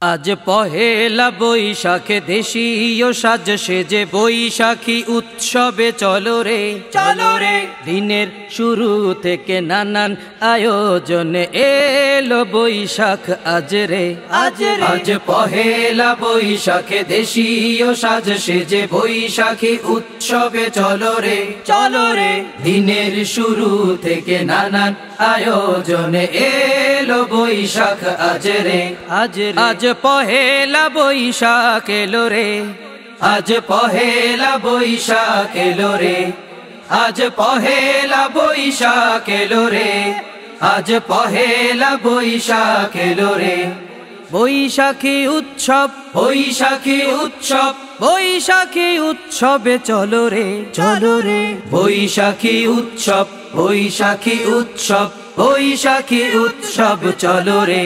আজ পহেলা বৈশাখে দেশীয় সাজ সেজে বৈশাখী উৎসবে চলো রে দিনের শুরু থেকে নানান আয়োজনে এলো বৈশাখ আজ রে আজ পহেলা বৈশাখে দেশীয় সাজ সেজে বৈশাখী উৎসবে চলো রে দিনের শুরু থেকে নানান আয়োজনে এলো বৈশাখ আজ রে আজ পহেলা বৈশাখ এলো রে আজ পহেলা বৈশাখ এলো রে আজ পহেলা বৈশাখ এলো রে আজ পহেলা বৈশাখ এলো রে বৈশাখী উৎসব বৈশাখী উৎসবে চলো রে বৈশাখী উৎসব বৈশাখী উৎসব চলো রে